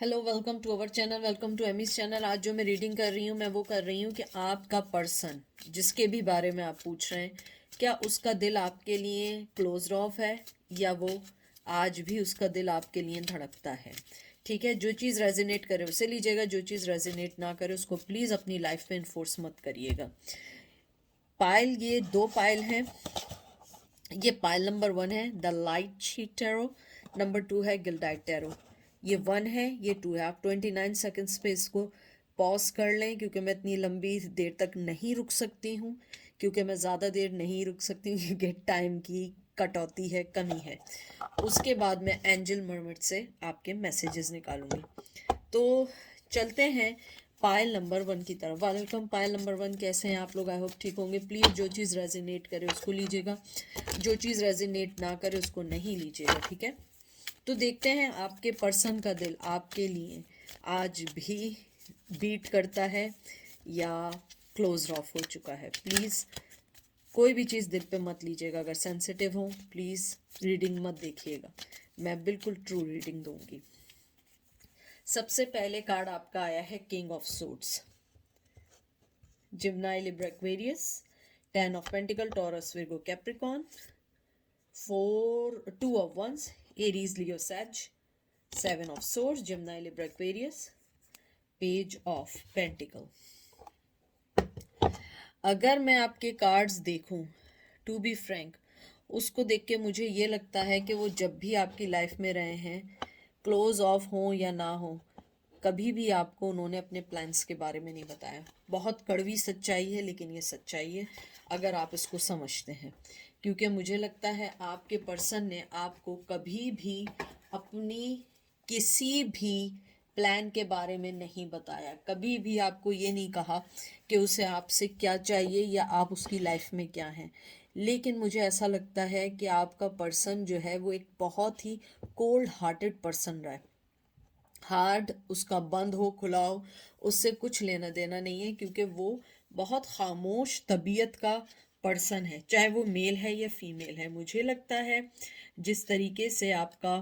Hello, welcome to our channel, welcome to Amy's channel. आज जो मैं रीडिंग कर रही हूँ मैं वो कर रही हूँ कि आपका पर्सन जिसके भी बारे में आप पूछ रहे हैं, क्या उसका दिल आपके लिए क्लोज ऑफ है या वो आज भी उसका दिल आपके लिए धड़कता है। ठीक है, जो चीज़ रेजोनेट करे उसे लीजिएगा, जो चीज़ रेजोनेट ना करे उसको प्लीज़ अपनी लाइफ में इन्फोर्स मत करिएगा। पायल, ये दो पायल हैं। ये पायल नंबर 1 है the light sheet tarot, number 2 है गिल्डाइट टैरो। ये 1 है, ये 2 है। आप 29 सेकंड्स पे इसको पॉज कर लें क्योंकि मैं इतनी लंबी देर तक नहीं रुक सकती हूँ, क्योंकि मैं ज़्यादा देर नहीं रुक सकती हूँ क्योंकि टाइम की कटौती है, कमी है। उसके बाद मैं एंजल मर्मिट से आपके मैसेजेस निकालूंगी। तो चलते हैं पायल नंबर 1 की तरफ। वेलकम पायल नंबर 1, कैसे हैं आप लोग? आई होप ठीक होंगे। प्लीज़ जो चीज़ रेजिनेट करे उसको लीजिएगा, जो चीज़ रेजिनेट ना करे उसको नहीं लीजिएगा। ठीक है, तो देखते हैं आपके पर्सन का दिल आपके लिए आज भी बीट करता है या क्लोज ऑफ हो चुका है। प्लीज़ कोई भी चीज़ दिल पे मत लीजिएगा। अगर सेंसिटिव हो प्लीज़ रीडिंग मत देखिएगा, मैं बिल्कुल ट्रू रीडिंग दूंगी। सबसे पहले कार्ड आपका आया है king of suits, Gemini, Libra, Aquarius, 10 of pentacle, Taurus, Virgo, Capricorn, 2 of wands, Aries, Leo, Sag, 7 of swords, Gemini, Libra, Aquarius, page of pentacle. अगर मैं आपके कार्ड्स देखूं, टू बी फ्रैंक, उसको देख के मुझे ये लगता है कि वो जब भी आपकी लाइफ में रहे हैं, क्लोज ऑफ हो या ना हो, कभी भी आपको उन्होंने अपने प्लान्स के बारे में नहीं बताया। बहुत कड़वी सच्चाई है लेकिन ये सच्चाई है अगर आप इसको समझते हैं, क्योंकि मुझे लगता है आपके पर्सन ने आपको कभी भी अपनी किसी भी प्लान के बारे में नहीं बताया। कभी भी आपको ये नहीं कहा कि उसे आपसे क्या चाहिए या आप उसकी लाइफ में क्या हैं। लेकिन मुझे ऐसा लगता है कि आपका पर्सन जो है वो एक बहुत ही कोल्ड हार्टेड पर्सन रहा है। हार्ट उसका बंद हो खुला हो उससे कुछ लेना देना नहीं है, क्योंकि वो बहुत खामोश तबीयत का पर्सन है, चाहे वो मेल है या फीमेल है। मुझे लगता है जिस तरीके से आपका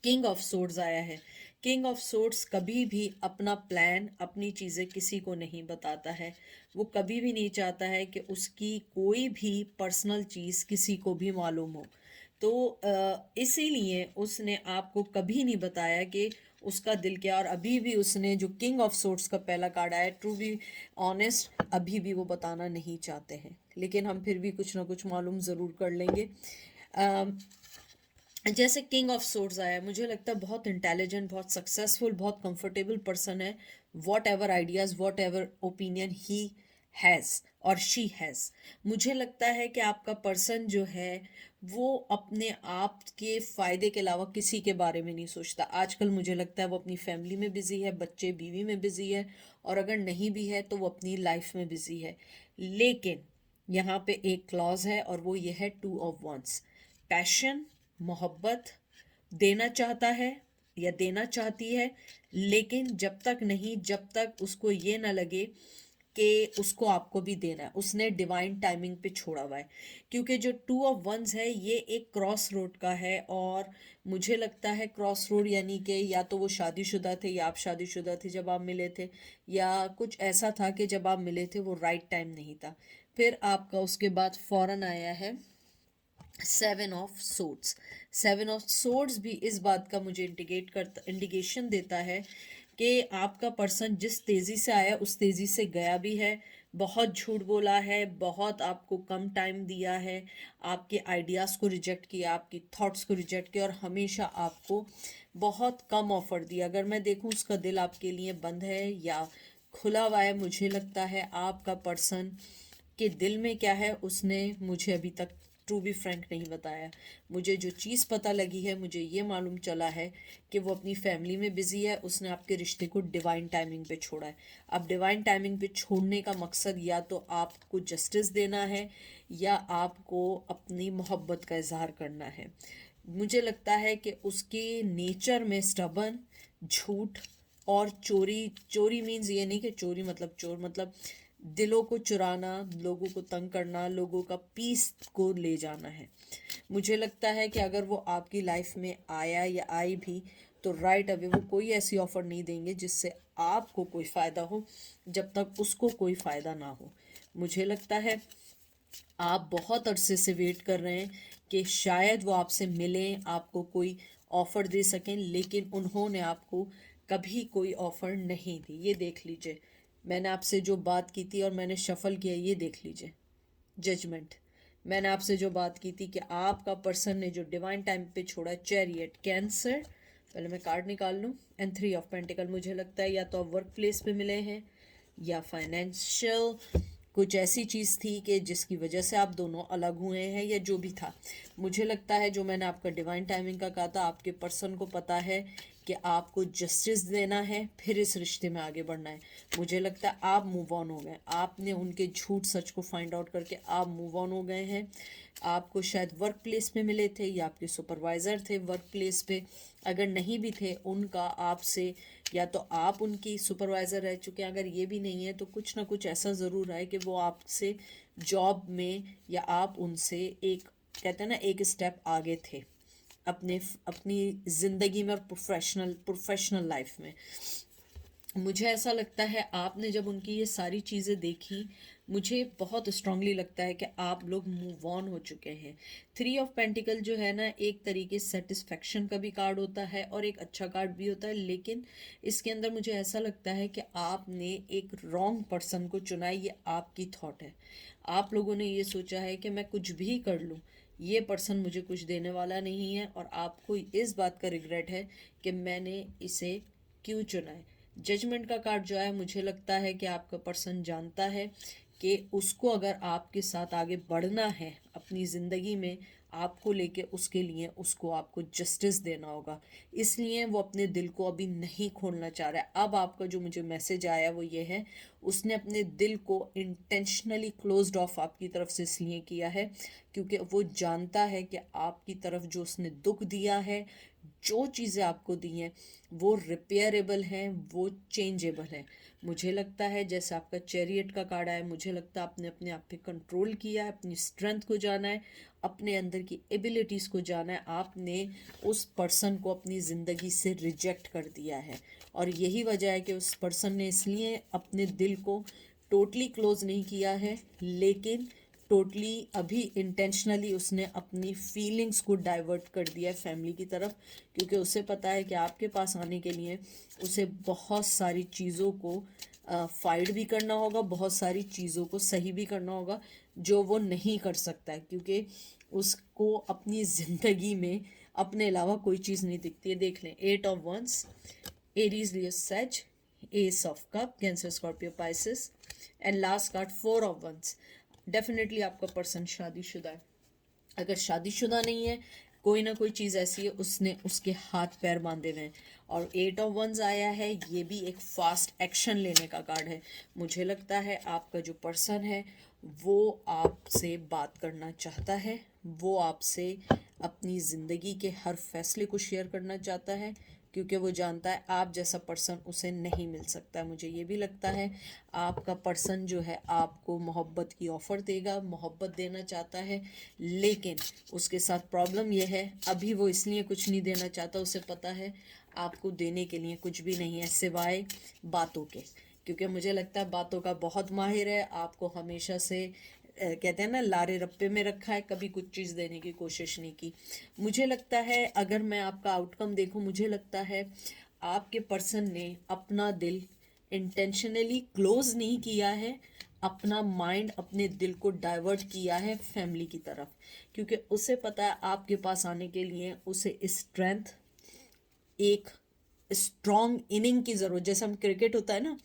किंग ऑफ सोर्ड्स आया है, किंग ऑफ सोर्ड्स कभी भी अपना प्लान, अपनी चीज़ें किसी को नहीं बताता है। वो कभी भी नहीं चाहता है कि उसकी कोई भी पर्सनल चीज़ किसी को भी मालूम हो। तो इसीलिए उसने आपको कभी नहीं बताया कि उसका दिल क्या। और अभी भी उसने जो किंग ऑफ सोर्ड्स का पहला कार्ड आया, टू बी ऑनेस्ट, अभी भी वो बताना नहीं चाहते हैं, लेकिन हम फिर भी कुछ ना कुछ मालूम ज़रूर कर लेंगे। जैसे किंग ऑफ सोर्ड्स आया, मुझे लगता है बहुत इंटेलिजेंट, बहुत सक्सेसफुल, बहुत कंफर्टेबल पर्सन है। What ever ideas, what ever opinion he has और शी हैज़, मुझे लगता है कि आपका पर्सन जो है वो अपने आप के फ़ायदे के अलावा किसी के बारे में नहीं सोचता। आजकल मुझे लगता है वो अपनी फैमिली में बिज़ी है, बच्चे बीवी में बिज़ी है, और अगर नहीं भी है तो वो अपनी लाइफ में बिज़ी है। लेकिन यहाँ पे एक क्लॉज है और वो ये है 2 of wands। पैशन, मोहब्बत देना चाहता है या देना चाहती है, लेकिन जब तक नहीं, जब तक उसको ये ना लगे कि उसको आपको भी देना है, उसने डिवाइन टाइमिंग पे छोड़ा हुआ है। क्योंकि जो 2 of wands है ये एक क्रॉस रोड का है, और मुझे लगता है क्रॉस रोड यानी कि या तो वो शादीशुदा थे या आप शादीशुदा थे जब आप मिले थे, या कुछ ऐसा था कि जब आप मिले थे वो राइट टाइम नहीं था। फिर आपका उसके बाद फौरन आया है 7 ऑफ सोर्ड्स। 7 ऑफ सोर्ड्स भी इस बात का मुझे इंडिकेशन देता है कि आपका पर्सन जिस तेज़ी से आया उस तेज़ी से गया भी है। बहुत झूठ बोला है, बहुत आपको कम टाइम दिया है, आपके आइडियाज़ को रिजेक्ट किया, आपकी थॉट्स को रिजेक्ट किया, और हमेशा आपको बहुत कम ऑफर दिया। अगर मैं देखूं उसका दिल आपके लिए बंद है या खुला हुआ है, मुझे लगता है आपका पर्सन के दिल में क्या है उसने मुझे अभी तक टू बी फ्रैंक नहीं बताया। मुझे जो चीज़ पता लगी है, मुझे ये मालूम चला है कि वो अपनी फैमिली में बिज़ी है, उसने आपके रिश्ते को डिवाइन टाइमिंग पे छोड़ा है। अब डिवाइन टाइमिंग पे छोड़ने का मकसद या तो आपको जस्टिस देना है या आपको अपनी मोहब्बत का इजहार करना है। मुझे लगता है कि उसके नेचर में स्टबन, झूठ और चोरी, चोरी मीन्स ये नहीं कि चोरी मतलब चोर, मतलब दिलों को चुराना, लोगों को तंग करना, लोगों का पीस को ले जाना है। मुझे लगता है कि अगर वो आपकी लाइफ में आया या आई भी तो राइट अवे वो कोई ऐसी ऑफर नहीं देंगे जिससे आपको कोई फ़ायदा हो, जब तक उसको कोई फ़ायदा ना हो। मुझे लगता है आप बहुत अरसे से वेट कर रहे हैं कि शायद वो आपसे मिलें, आपको कोई ऑफ़र दे सकें, लेकिन उन्होंने आपको कभी कोई ऑफ़र नहीं दी। ये देख लीजिए, मैंने आपसे जो बात की थी और मैंने शफल किया, ये देख लीजिए जजमेंट। मैंने आपसे जो बात की थी कि आपका पर्सन ने जो डिवाइन टाइम पे छोड़ा, चैरियट, कैंसर, पहले मैं कार्ड निकाल लूँ, एंड 3 ऑफ पेंटिकल। मुझे लगता है या तो आप वर्क प्लेस पे मिले हैं या फाइनेंशियल कुछ ऐसी चीज़ थी कि जिसकी वजह से आप दोनों अलग हुए हैं, या जो भी था। मुझे लगता है जो मैंने आपका डिवाइन टाइमिंग का कहा था, आपके पर्सन को पता है कि आपको जस्टिस देना है, फिर इस रिश्ते में आगे बढ़ना है। मुझे लगता है आप मूव ऑन हो गए, आपने उनके झूठ सच को फाइंड आउट करके आप मूव ऑन हो गए हैं। आपको शायद वर्क प्लेस में मिले थे या आपके सुपरवाइज़र थे वर्क प्लेस पे, अगर नहीं भी थे उनका आपसे, या तो आप उनकी सुपरवाइज़र रह चुके हैं, अगर ये भी नहीं है तो कुछ ना कुछ ऐसा ज़रूर है कि वो आपसे जॉब में या आप उनसे एक, कहते हैं ना, एक स्टेप आगे थे अपनी ज़िंदगी में और प्रोफेशनल लाइफ में। मुझे ऐसा लगता है आपने जब उनकी ये सारी चीज़ें देखी, मुझे बहुत स्ट्रांगली लगता है कि आप लोग मूव ऑन हो चुके हैं। 3 ऑफ पेंटिकल जो है ना, एक तरीके से सेटिस्फेक्शन का भी कार्ड होता है और एक अच्छा कार्ड भी होता है, लेकिन इसके अंदर मुझे ऐसा लगता है कि आपने एक रॉन्ग पर्सन को चुना है। ये आपकी थॉट है, आप लोगों ने ये सोचा है कि मैं कुछ भी कर लूँ, ये पर्सन मुझे कुछ देने वाला नहीं है, और आपको इस बात का रिग्रेट है कि मैंने इसे क्यों चुना है। जजमेंट का कार्ड जो है, मुझे लगता है कि आपका पर्सन जानता है कि उसको अगर आपके साथ आगे बढ़ना है अपनी ज़िंदगी में, आपको लेके उसके लिए उसको आपको जस्टिस देना होगा, इसलिए वो अपने दिल को अभी नहीं खोलना चाह रहा है। अब आपका जो मुझे मैसेज आया वो ये है, उसने अपने दिल को इंटेंशनली क्लोज्ड ऑफ आपकी तरफ से इसलिए किया है क्योंकि वो जानता है कि आपकी तरफ जो उसने दुख दिया है, जो चीज़ें आपको दी हैं, वो रिपेयरेबल हैं, वो चेंजेबल हैं। मुझे लगता है जैसे आपका चैरियट का कार्ड आया, मुझे लगता है आपने अपने आप पे कंट्रोल किया है, अपनी स्ट्रेंथ को जाना है, अपने अंदर की एबिलिटीज़ को जाना है। आपने उस पर्सन को अपनी ज़िंदगी से रिजेक्ट कर दिया है, और यही वजह है कि उस पर्सन ने इसलिए अपने दिल को टोटली क्लोज नहीं किया है, लेकिन टोटली अभी इंटेंशनली उसने अपनी फीलिंग्स को डाइवर्ट कर दिया है फैमिली की तरफ, क्योंकि उसे पता है कि आपके पास आने के लिए उसे बहुत सारी चीज़ों को फाइट भी करना होगा, बहुत सारी चीज़ों को सही भी करना होगा, जो वो नहीं कर सकता है, क्योंकि उसको अपनी ज़िंदगी में अपने अलावा कोई चीज़ नहीं दिखती है। देख लें, 8 ऑफ वंस, एरीज, लियो, सेज, ace of cup, Cancer, Scorpio, Pisces, and last card 4 of wands. Definitely आपका पर्सन शादीशुदा है। अगर शादीशुदा नहीं है, कोई ना कोई चीज़ ऐसी है उसने उसके हाथ पैर बांधे हुए हैं। और 8 ऑफ वंस आया है, ये भी एक फास्ट एक्शन लेने का कार्ड है। मुझे लगता है आपका जो पर्सन है वो आपसे बात करना चाहता है, वो आपसे अपनी ज़िंदगी के हर फैसले को शेयर करना चाहता है, क्योंकि वो जानता है आप जैसा पर्सन उसे नहीं मिल सकता। मुझे ये भी लगता है आपका पर्सन जो है आपको मोहब्बत की ऑफ़र देगा, मोहब्बत देना चाहता है, लेकिन उसके साथ प्रॉब्लम ये है, अभी वो इसलिए कुछ नहीं देना चाहता, उसे पता है आपको देने के लिए कुछ भी नहीं है सिवाय बातों के, क्योंकि मुझे लगता है बातों का बहुत माहिर है। आपको हमेशा से कहते हैं ना, लारे रप्पे में रखा है, कभी कुछ चीज़ देने की कोशिश नहीं की। मुझे लगता है अगर मैं आपका आउटकम देखूं, मुझे लगता है आपके पर्सन ने अपना दिल इंटेंशनली क्लोज नहीं किया है, अपना माइंड, अपने दिल को डाइवर्ट किया है फैमिली की तरफ, क्योंकि उसे पता है आपके पास आने के लिए उसे स्ट्रेंथ, एक स्ट्रॉन्ग इनिंग की ज़रूरत, जैसे हम क्रिकेट होता है ना,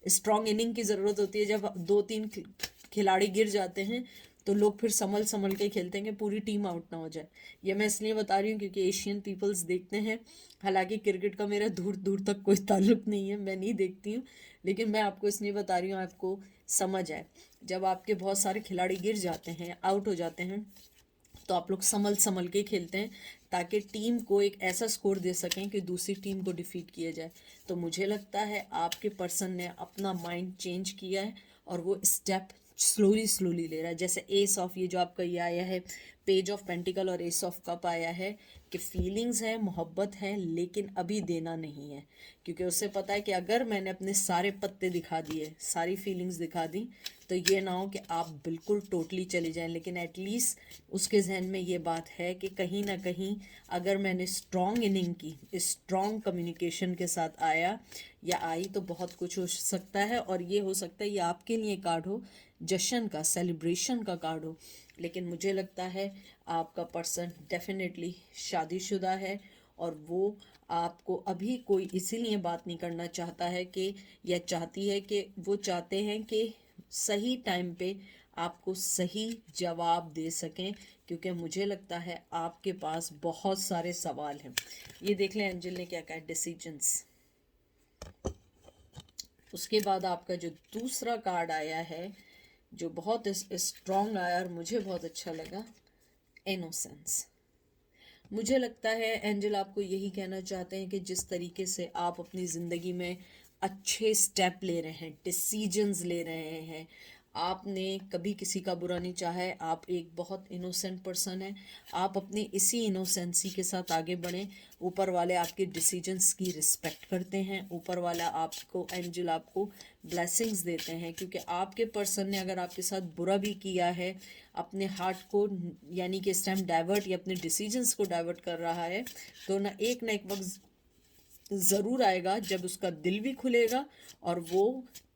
स्ट्रॉन्ग इनिंग की ज़रूरत होती है। जब 2-3 खिलाड़ी गिर जाते हैं तो लोग फिर संभल संभल के खेलते हैं कि पूरी टीम आउट ना हो जाए। ये मैं इसलिए बता रही हूँ क्योंकि एशियन पीपल्स देखते हैं, हालांकि क्रिकेट का मेरा दूर दूर तक कोई ताल्लुक नहीं है, मैं नहीं देखती हूँ, लेकिन मैं आपको इसलिए बता रही हूँ आपको समझ आए। जब आपके बहुत सारे खिलाड़ी गिर जाते हैं, आउट हो जाते हैं, तो आप लोग संभल संभल के खेलते हैं ताकि टीम को एक ऐसा स्कोर दे सकें कि दूसरी टीम को डिफीट किया जाए। तो मुझे लगता है आपके पर्सन ने अपना माइंड चेंज किया है और वो स्टेप स्लोली स्लोली ले रहा है। जैसे एस ऑफ, ये जो आपका ये आया है पेज ऑफ पेंटिकल और एस ऑफ कप आया है, कि फीलिंग्स हैं, मोहब्बत है, लेकिन अभी देना नहीं है, क्योंकि उसे पता है कि अगर मैंने अपने सारे पत्ते दिखा दिए, सारी फीलिंग्स दिखा दी, तो ये ना हो कि आप बिल्कुल टोटली चले जाएं। लेकिन एटलीस्ट उसके जहन में ये बात है कि कहीं ना कहीं अगर मैंने स्ट्रॉन्ग इनिंग की, स्ट्रॉन्ग कम्युनिकेशन के साथ आया या आई, तो बहुत कुछ हो सकता है। और ये हो सकता है ये आपके लिए कार्ड हो, जश्न का, सेलिब्रेशन का कार्ड हो। लेकिन मुझे लगता है आपका पर्सन डेफिनेटली शादीशुदा है, और वो आपको अभी कोई इसीलिए बात नहीं करना चाहता है कि, या चाहती है कि, वो चाहते हैं कि सही टाइम पे आपको सही जवाब दे सकें, क्योंकि मुझे लगता है आपके पास बहुत सारे सवाल हैं। ये देख लें एंजल ने क्या कहा, डिसीजंस। उसके बाद आपका जो दूसरा कार्ड आया है, जो बहुत स्ट्रॉन्ग आया और मुझे बहुत अच्छा लगा, इनोसेंस। मुझे लगता है एंजल आपको यही कहना चाहते हैं कि जिस तरीके से आप अपनी ज़िंदगी में अच्छे स्टेप ले रहे हैं, डिसीजंस ले रहे हैं, आपने कभी किसी का बुरा नहीं चाहा है, आप एक बहुत इनोसेंट पर्सन हैं, आप अपनी इसी इनोसेंसी के साथ आगे बढ़ें। ऊपर वाले आपके डिसीजंस की रिस्पेक्ट करते हैं, ऊपर वाला आपको, एंजल आपको ब्लेसिंग्स देते हैं, क्योंकि आपके पर्सन ने अगर आपके साथ बुरा भी किया है, अपने हार्ट को यानी कि इस टाइम डाइवर्ट या अपने डिसीजंस को डाइवर्ट कर रहा है, तो ना एक वक्त ज़रूर आएगा जब उसका दिल भी खुलेगा और वो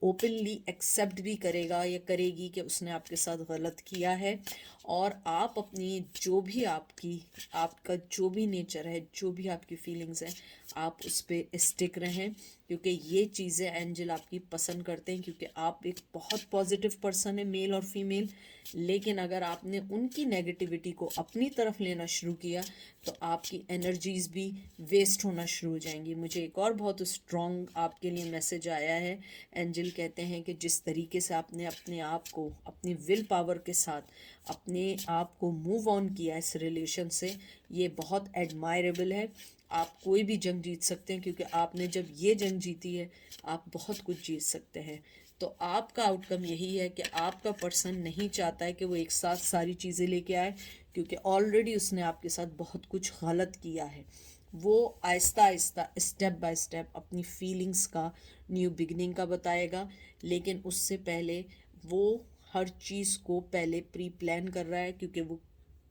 ओपनली एक्सेप्ट भी करेगा या करेगी कि उसने आपके साथ गलत किया है। और आप अपनी जो भी आपका जो भी नेचर है, जो भी आपकी फीलिंग्स हैं, आप उस पर स्टिक रहें, क्योंकि ये चीज़ें एंजल आपकी पसंद करते हैं, क्योंकि आप एक बहुत पॉजिटिव पर्सन है, मेल और फीमेल। लेकिन अगर आपने उनकी नेगेटिविटी को अपनी तरफ लेना शुरू किया, तो आपकी एनर्जीज भी वेस्ट होना शुरू हो जाएंगी। मुझे एक और बहुत स्ट्रॉन्ग आपके लिए मैसेज आया है। एंजल कहते हैं कि जिस तरीके से आपने अपने आप को अपनी विल पावर के साथ अपने आप को मूव ऑन किया इस रिलेशन से, ये बहुत एडमायरेबल है। आप कोई भी जंग जीत सकते हैं, क्योंकि आपने जब ये जंग जीती है, आप बहुत कुछ जीत सकते हैं। तो आपका आउटकम यही है कि आपका पर्सन नहीं चाहता है कि वो एक साथ सारी चीज़ें लेके आए, क्योंकि ऑलरेडी उसने आपके साथ बहुत कुछ गलत किया है। वो Aahista Aahista, step by step अपनी फीलिंग्स का न्यू बिगनिंग का बताएगा, लेकिन उससे पहले वो हर चीज़ को पहले प्री प्लान कर रहा है, क्योंकि वो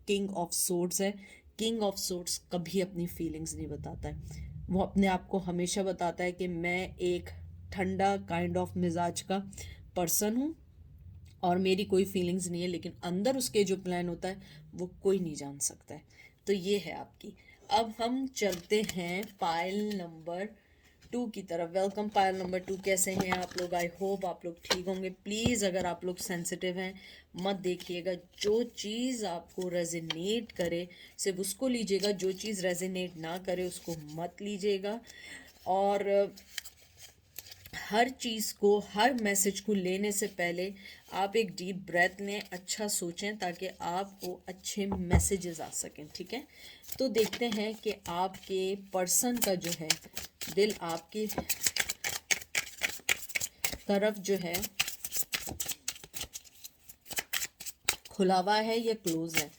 किंग ऑफ सोर्ड्स है। किंग ऑफ सोर्ड्स कभी अपनी फीलिंग्स नहीं बताता है, वो अपने आप को हमेशा बताता है कि मैं एक ठंडा काइंड ऑफ मिजाज का पर्सन हूँ और मेरी कोई फीलिंग्स नहीं है, लेकिन अंदर उसके जो प्लान होता है वो कोई नहीं जान सकता है। तो ये है आपकी। अब हम चलते हैं पायल नंबर 2 की तरफ। वेलकम पायल नंबर 2, कैसे हैं आप लोग? आई होप आप लोग ठीक होंगे। प्लीज़ अगर आप लोग सेंसिटिव हैं मत देखिएगा, जो चीज़ आपको रेजोनेट करे सिर्फ उसको लीजिएगा, जो चीज़ रेजोनेट ना करे उसको मत लीजिएगा। और हर चीज़ को, हर मैसेज को लेने से पहले आप एक डीप ब्रेथ लें, अच्छा सोचें, ताकि आपको अच्छे मैसेजेस आ सकें। ठीक है, तो देखते हैं कि आपके पर्सन का जो है दिल आपकी तरफ जो है खुला हुआ है या क्लोज है।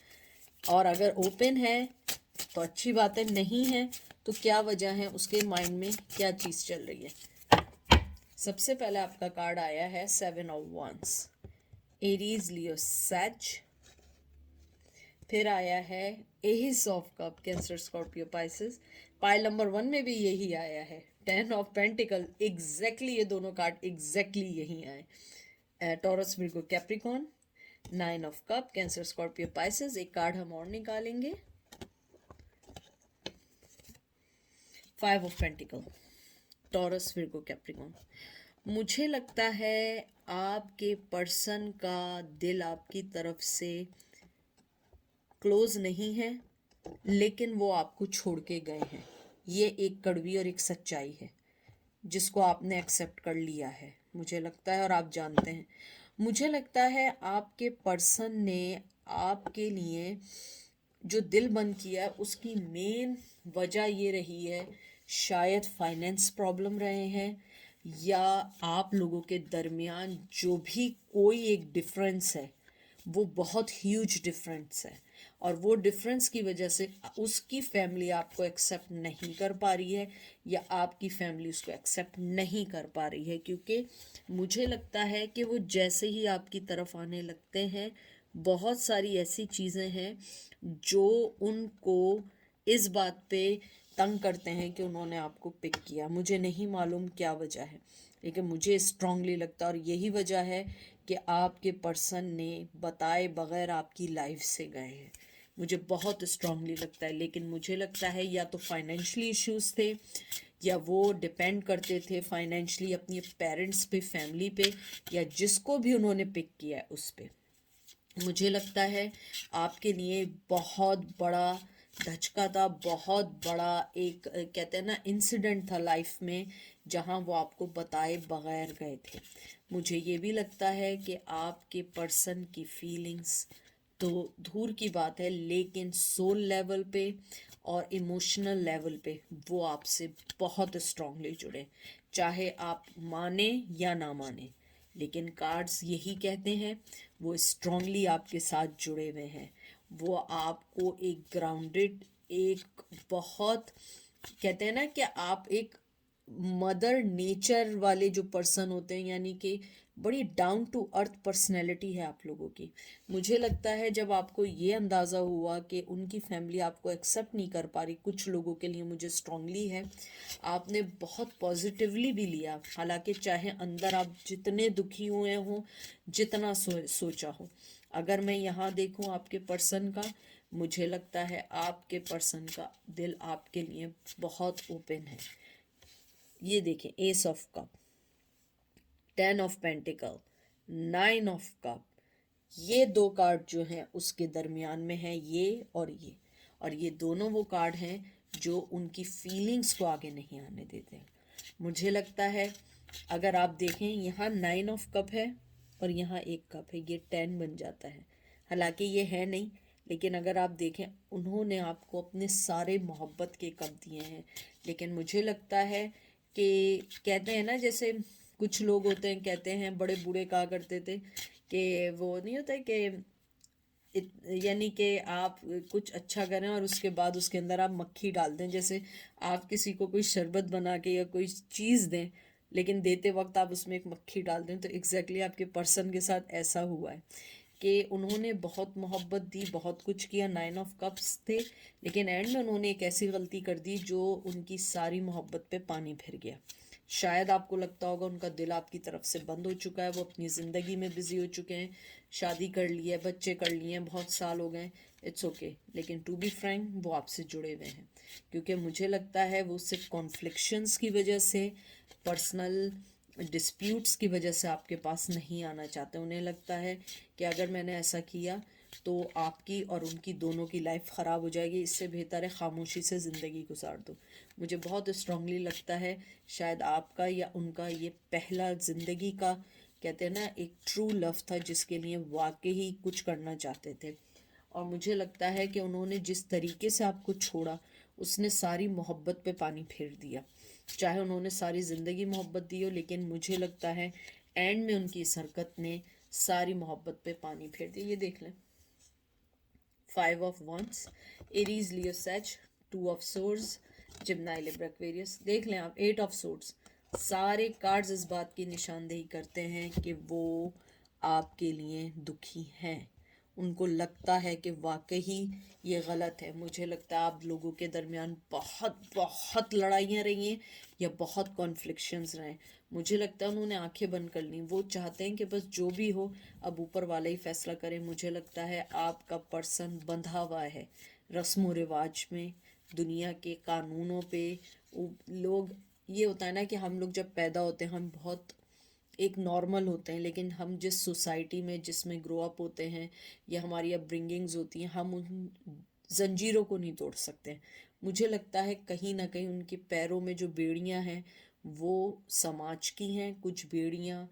और अगर ओपन है तो अच्छी बात है, नहीं है तो क्या वजह है, उसके माइंड में क्या चीज़ चल रही है। सबसे पहले आपका कार्ड आया है 7 ऑफ वंस, एरीज, लियो, सैज। फिर आया है S of cup, Cancer, Scorpio, Pisces. Pile number 1 में भी यही आया है 10 ऑफ पेंटिकल। एग्जैक्टली ये दोनों कार्ड एग्जैक्टली यही आए। Taurus, Virgo, Capricorn. 9 of cup, Cancer, Scorpio, Pisces. एक कार्ड हम और निकालेंगे, 5 of pentacle, Taurus, Virgo, Capricorn. मुझे लगता है आपके पर्सन का दिल आपकी तरफ से क्लोज नहीं है, लेकिन वो आपको छोड़ के गए हैं। ये एक कड़वी और एक सच्चाई है जिसको आपने एक्सेप्ट कर लिया है, मुझे लगता है, और आप जानते हैं। मुझे लगता है आपके पर्सन ने आपके लिए जो दिल बंद किया है, उसकी मेन वजह ये रही है, शायद फाइनेंस प्रॉब्लम रहे हैं, या आप लोगों के दरमियान जो भी कोई एक डिफरेंस है वो बहुत ह्यूज डिफरेंस है। और वो डिफरेंस की वजह से उसकी फैमिली आपको एक्सेप्ट नहीं कर पा रही है या आपकी फैमिली उसको एक्सेप्ट नहीं कर पा रही है, क्योंकि मुझे लगता है कि वो जैसे ही आपकी तरफ आने लगते हैं बहुत सारी ऐसी चीज़ें हैं जो उनको इस बात पे तंग करते हैं कि उन्होंने आपको पिक किया। मुझे नहीं मालूम क्या वजह है, लेकिन मुझे स्ट्रांगली लगता है और यही वजह है कि आपके पर्सन ने बताए बगैर आपकी लाइफ से गए हैं। मुझे बहुत स्ट्रांगली लगता है, लेकिन मुझे लगता है या तो फाइनेंशियली इश्यूज थे या वो डिपेंड करते थे फाइनेंशियली अपने पेरेंट्स पे, फैमिली पे, या जिसको भी उन्होंने पिक किया है उस पे। मुझे लगता है आपके लिए बहुत बड़ा धचका था, बहुत बड़ा एक कहते हैं ना इंसिडेंट था लाइफ में, जहां वो आपको बताए बगैर गए थे। मुझे ये भी लगता है कि आपके पर्सन की फीलिंग्स तो दूर की बात है, लेकिन सोल लेवल पे और इमोशनल लेवल पे वो आपसे बहुत स्ट्रांगली जुड़े, चाहे आप माने या ना माने, लेकिन कार्ड्स यही कहते हैं वो स्ट्रांगली आपके साथ जुड़े हुए हैं। वो आपको एक ग्राउंडेड, एक बहुत कहते हैं ना कि आप एक मदर नेचर वाले जो पर्सन होते हैं, यानी कि बड़ी डाउन टू अर्थ पर्सनैलिटी है आप लोगों की। मुझे लगता है जब आपको ये अंदाज़ा हुआ कि उनकी फैमिली आपको एक्सेप्ट नहीं कर पा रही, कुछ लोगों के लिए मुझे स्ट्रांगली है, आपने बहुत पॉजिटिवली भी लिया। हालांकि चाहे अंदर आप जितने दुखी हुए हों, जितना सोचा हो, अगर मैं यहाँ देखूँ आपके पर्सन का, मुझे लगता है आपके पर्सन का दिल आपके लिए बहुत ओपन है। ये देखें, S of cup, 10 of pentacle, 9 of cup, ये दो कार्ड जो हैं उसके दरमियान में है, ये और ये दोनों वो कार्ड हैं जो उनकी फीलिंग्स को आगे नहीं आने देते। मुझे लगता है अगर आप देखें यहाँ 9 ऑफ कप है और यहाँ एक कप है, ये 10 बन जाता है। हालांकि ये है नहीं, लेकिन अगर आप देखें उन्होंने आपको अपने सारे मोहब्बत के कप दिए हैं। लेकिन मुझे लगता है कि कहते हैं ना, जैसे कुछ लोग होते हैं, कहते हैं बड़े बूढ़े कहा करते थे कि वो नहीं होता कि यानी कि आप कुछ अच्छा करें और उसके बाद उसके अंदर आप मक्खी डाल दें। जैसे आप किसी को कोई शरबत बना के या कोई चीज़ दें, लेकिन देते वक्त आप उसमें एक मक्खी डाल दें, तो एग्जैक्टली आपके पर्सन के साथ ऐसा हुआ है कि उन्होंने बहुत मोहब्बत दी, बहुत कुछ किया, 9 ऑफ कप्स थे, लेकिन एंड में उन्होंने एक ऐसी गलती कर दी जो उनकी सारी मोहब्बत पे पानी फिर गया। शायद आपको लगता होगा उनका दिल आपकी तरफ से बंद हो चुका है, वो अपनी ज़िंदगी में बिजी हो चुके हैं, शादी कर ली है, बच्चे कर लिए हैं, बहुत साल हो गए, इट्स ओके। लेकिन टू बी फ्रैंक वो आपसे जुड़े हुए हैं, क्योंकि मुझे लगता है वो सिर्फ कॉन्फ्लिक्शंस की वजह से, पर्सनल डिस्प्यूट्स की वजह से आपके पास नहीं आना चाहते। उन्हें लगता है कि अगर मैंने ऐसा किया तो आपकी और उनकी दोनों की लाइफ ख़राब हो जाएगी, इससे बेहतर है खामोशी से ज़िंदगी गुजार दो। मुझे बहुत स्ट्रांगली लगता है शायद आपका या उनका ये पहला ज़िंदगी का कहते हैं ना एक ट्रू लव था, जिसके लिए वाकई कुछ करना चाहते थे। और मुझे लगता है कि उन्होंने जिस तरीके से आपको छोड़ा, उसने सारी मोहब्बत पे पानी फेर दिया। चाहे उन्होंने सारी ज़िंदगी मोहब्बत दी हो, लेकिन मुझे लगता है एंड में उनकी इस हरकत ने सारी मोहब्बत पे पानी फेर दिया। ये देख लें, 5 of wands, Aries, Leo, Sag, 2 of swords, Gemini, Libra, Aquarius. देख लें आप, 8 ऑफ सोर्ड्स। सारे कार्ड्स इस बात की निशानदेही करते हैं कि वो आपके लिए दुखी हैं। उनको लगता है कि वाकई ये गलत है। मुझे लगता है आप लोगों के दरमियान बहुत बहुत लड़ाइयाँ रही हैं या बहुत कॉन्फ्लिक्शंस रहे। मुझे लगता है उन्होंने आंखें बंद कर ली, वो चाहते हैं कि बस जो भी हो अब ऊपर वाला ही फैसला करे। मुझे लगता है आपका पर्सन बंधा हुआ है रस्म व रिवाज में, दुनिया के कानूनों पे। लोग, ये होता है ना कि हम लोग जब पैदा होते हैं हम बहुत एक नॉर्मल होते हैं, लेकिन हम जिस सोसाइटी में जिसमें ग्रो अप होते हैं या हमारी अपब्रिंगिंग्स होती हैं, हम उन जंजीरों को नहीं तोड़ सकते। मुझे लगता है कहीं ना कहीं उनके पैरों में जो बेड़ियां हैं वो समाज की हैं, कुछ बेड़ियां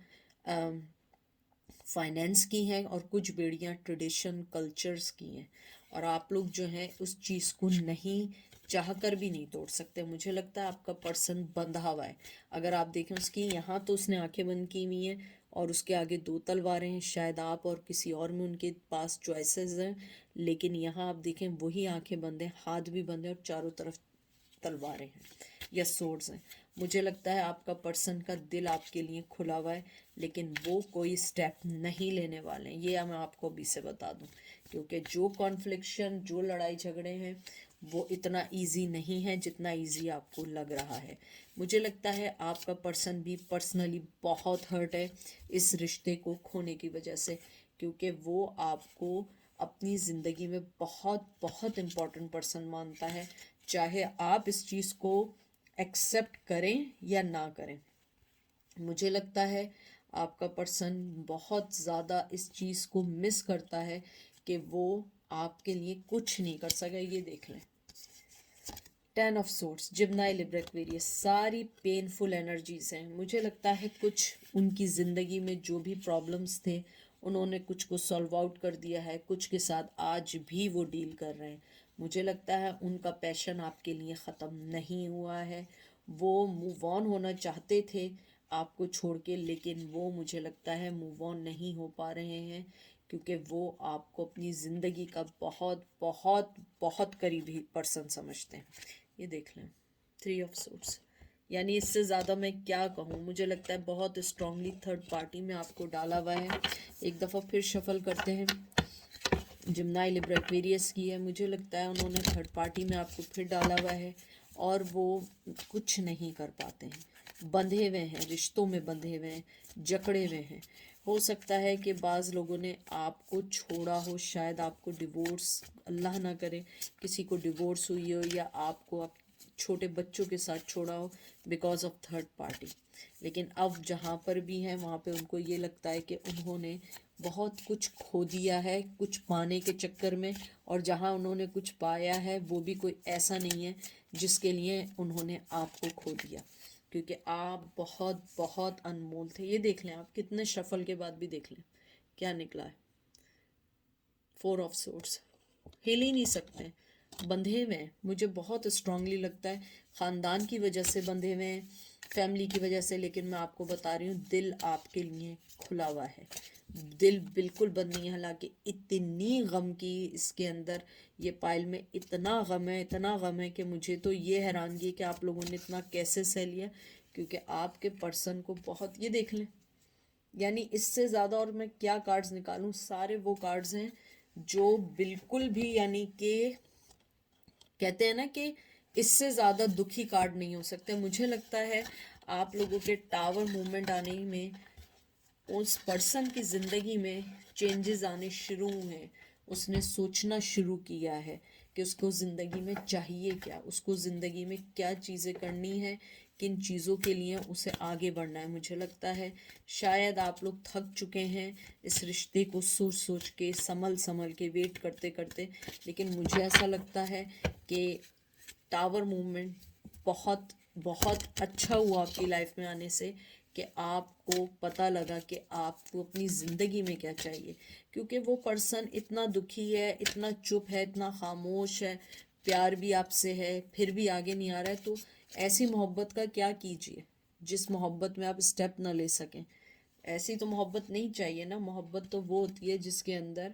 फाइनेंस की हैं और कुछ बेड़ियां ट्रेडिशन कल्चर्स की हैं। और आप लोग जो हैं उस चीज़ को नहीं चाह कर भी नहीं तोड़ सकते। मुझे लगता है आपका पर्सन बंधा हुआ है। अगर आप देखें उसकी यहाँ तो उसने आंखें बंद की हुई हैं और उसके आगे दो तलवारें हैं। शायद आप और किसी और में उनके पास चॉइसेस हैं, लेकिन यहाँ आप देखें वही आंखें बंद हैं, हाथ भी बंद हैं और चारों तरफ तलवारें हैं या सोर्ड्स हैं। मुझे लगता है आपका पर्सन का दिल आपके लिए खुला हुआ है, लेकिन वो कोई स्टेप नहीं लेने वाले हैं, ये मैं आपको अभी से बता दूं। क्योंकि जो कॉन्फ्लिक्शन, जो लड़ाई झगड़े हैं, वो इतना इजी नहीं है जितना इजी आपको लग रहा है। मुझे लगता है आपका पर्सन भी पर्सनली बहुत हर्ट है इस रिश्ते को खोने की वजह से, क्योंकि वो आपको अपनी ज़िंदगी में बहुत बहुत इम्पोर्टेंट पर्सन मानता है, चाहे आप इस चीज़ को एक्सेप्ट करें या ना करें। मुझे लगता है आपका पर्सन बहुत ज़्यादा इस चीज़ को मिस करता है कि वो आपके लिए कुछ नहीं कर सका। ये देख लें, 10 of swords, Gemini, Libra, Aquarius, सारी पेनफुल एनर्जीज हैं। मुझे लगता है कुछ उनकी ज़िंदगी में जो भी प्रॉब्लम्स थे, उन्होंने कुछ को सॉल्व आउट कर दिया है, कुछ के साथ आज भी वो डील कर रहे हैं। मुझे लगता है उनका पैशन आपके लिए ख़त्म नहीं हुआ है। वो मूव ऑन होना चाहते थे आपको छोड़ के, लेकिन वो मुझे लगता है मूव ऑन नहीं हो पा रहे हैं, क्योंकि वो आपको अपनी ज़िंदगी का बहुत बहुत बहुत करीबी पर्सन समझते हैं। ये देख लें, 3 ऑफ सोर्ड्स, यानी इससे ज़्यादा मैं क्या कहूँ। मुझे लगता है बहुत स्ट्रांगली थर्ड पार्टी में आपको डाला हुआ है। एक दफ़ा फिर शफल करते हैं, जिम्नाई, लिब्रा, एक्वेरियस की है। मुझे लगता है उन्होंने थर्ड पार्टी में आपको फिर डाला हुआ है और वो कुछ नहीं कर पाते हैं, बंधे हुए हैं, रिश्तों में बंधे हुए हैं, जकड़े हुए हैं। हो सकता है कि बाज़ लोगों ने आपको छोड़ा हो, शायद आपको डिवोर्स, अल्लाह ना करे किसी को डिवोर्स हुई हो, या आपको आप छोटे बच्चों के साथ छोड़ा हो बिकॉज ऑफ थर्ड पार्टी। लेकिन अब जहाँ पर भी हैं वहाँ पे उनको ये लगता है कि उन्होंने बहुत कुछ खो दिया है कुछ पाने के चक्कर में, और जहाँ उन्होंने कुछ पाया है वो भी कोई ऐसा नहीं है जिसके लिए उन्होंने आपको खो दिया, क्योंकि आप बहुत बहुत अनमोल थे। ये देख लें, आप कितने शफल के बाद भी देख लें क्या निकला है, 4 ऑफ सोर्ड्स। हिल ही नहीं सकते, बंधे हुए हैं। मुझे बहुत स्ट्रांगली लगता है ख़ानदान की वजह से बंधे हुए हैं, फैमिली की वजह से, लेकिन मैं आपको बता रही हूँ दिल आपके लिए खुला हुआ है, दिल बिल्कुल बंद नहीं है। हालांकि इतनी गम की इसके अंदर, ये पाइल में इतना गम है, इतना गम है कि मुझे तो ये हैरानगी है कि आप लोगों ने इतना कैसे सह लिया, क्योंकि आपके पर्सन को बहुत, ये देख लें, यानी इससे ज़्यादा और मैं क्या कार्ड्स निकालूं, सारे वो कार्ड्स हैं जो बिल्कुल भी, यानी कि कहते हैं ना कि इससे ज़्यादा दुखी कार्ड नहीं हो सकते। मुझे लगता है आप लोगों के टावर मूवमेंट आने में उस पर्सन की ज़िंदगी में चेंजेस आने शुरू हुए हैं। उसने सोचना शुरू किया है कि उसको ज़िंदगी में चाहिए क्या, उसको ज़िंदगी में क्या चीज़ें करनी है, किन चीज़ों के लिए उसे आगे बढ़ना है। मुझे लगता है शायद आप लोग थक चुके हैं इस रिश्ते को सोच सोच के, संभल संभल के, वेट करते करते, लेकिन मुझे ऐसा लगता है कि टावर मूवमेंट बहुत बहुत अच्छा हुआ आपकी लाइफ में आने से, कि आपको पता लगा कि आपको अपनी ज़िंदगी में क्या चाहिए। क्योंकि वो पर्सन इतना दुखी है, इतना चुप है, इतना खामोश है, प्यार भी आपसे है, फिर भी आगे नहीं आ रहा है। तो ऐसी मोहब्बत का क्या कीजिए जिस मोहब्बत में आप स्टेप ना ले सकें। ऐसी तो मोहब्बत नहीं चाहिए ना। मोहब्बत तो वो होती है जिसके अंदर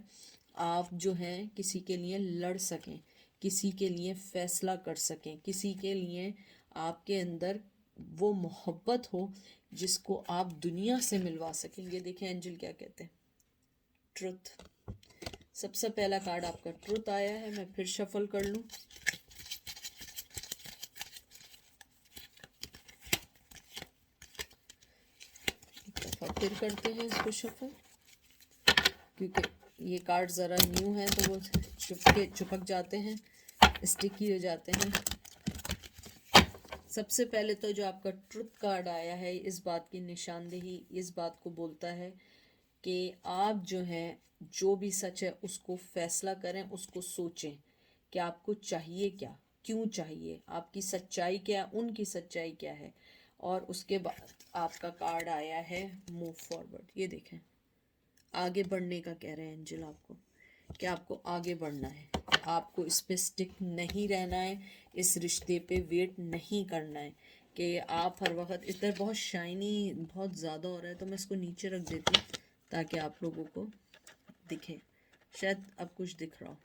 आप जो हैं किसी के लिए लड़ सकें, किसी के लिए फैसला कर सकें, किसी के लिए आपके अंदर वो मोहब्बत हो जिसको आप दुनिया से मिलवा सकें। ये देखें एंजल क्या कहते हैं, ट्रुथ। सबसे पहला कार्ड आपका ट्रुथ आया है। मैं फिर शफल कर लूं, फिर करते हैं इसको शफल, क्योंकि ये कार्ड ज़रा न्यू है तो वो चुपक जाते हैं, स्टिकी हो जाते हैं। सबसे पहले तो जो आपका ट्रुथ कार्ड आया है, इस बात की निशानदेही, इस बात को बोलता है कि आप जो हैं, जो भी सच है उसको फैसला करें, उसको सोचें कि आपको चाहिए क्या, क्यों चाहिए, आपकी सच्चाई क्या, उनकी सच्चाई क्या है। और उसके बाद आपका कार्ड आया है मूव फॉरवर्ड। ये देखें, आगे बढ़ने का कह रहे हैं एंजल आपको, कि आपको आगे बढ़ना है, आपको इस पे स्टिक नहीं रहना है, इस रिश्ते पे वेट नहीं करना है। कि आप हर वक्त इधर बहुत शाइनी बहुत ज़्यादा हो रहा है, तो मैं इसको नीचे रख देती हूँ ताकि आप लोगों को दिखे। शायद अब कुछ दिख रहा हो।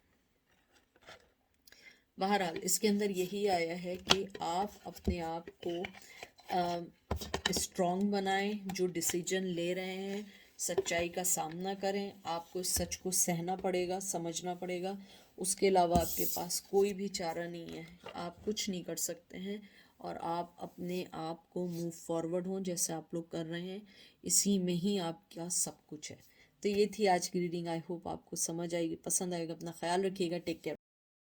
बहरहाल इसके अंदर यही आया है कि आप अपने आप को स्ट्रॉन्ग बनाएं, जो डिसीजन ले रहे हैं सच्चाई का सामना करें, आपको इस सच को सहना पड़ेगा, समझना पड़ेगा। उसके अलावा आपके पास कोई भी चारा नहीं है, आप कुछ नहीं कर सकते हैं और आप अपने आप को मूव फॉरवर्ड हों जैसे आप लोग कर रहे हैं, इसी में ही आपका सब कुछ है। तो ये थी आज की रीडिंग। आई होप आपको समझ आएगी, पसंद आएगा। अपना ख्याल रखिएगा। Take care.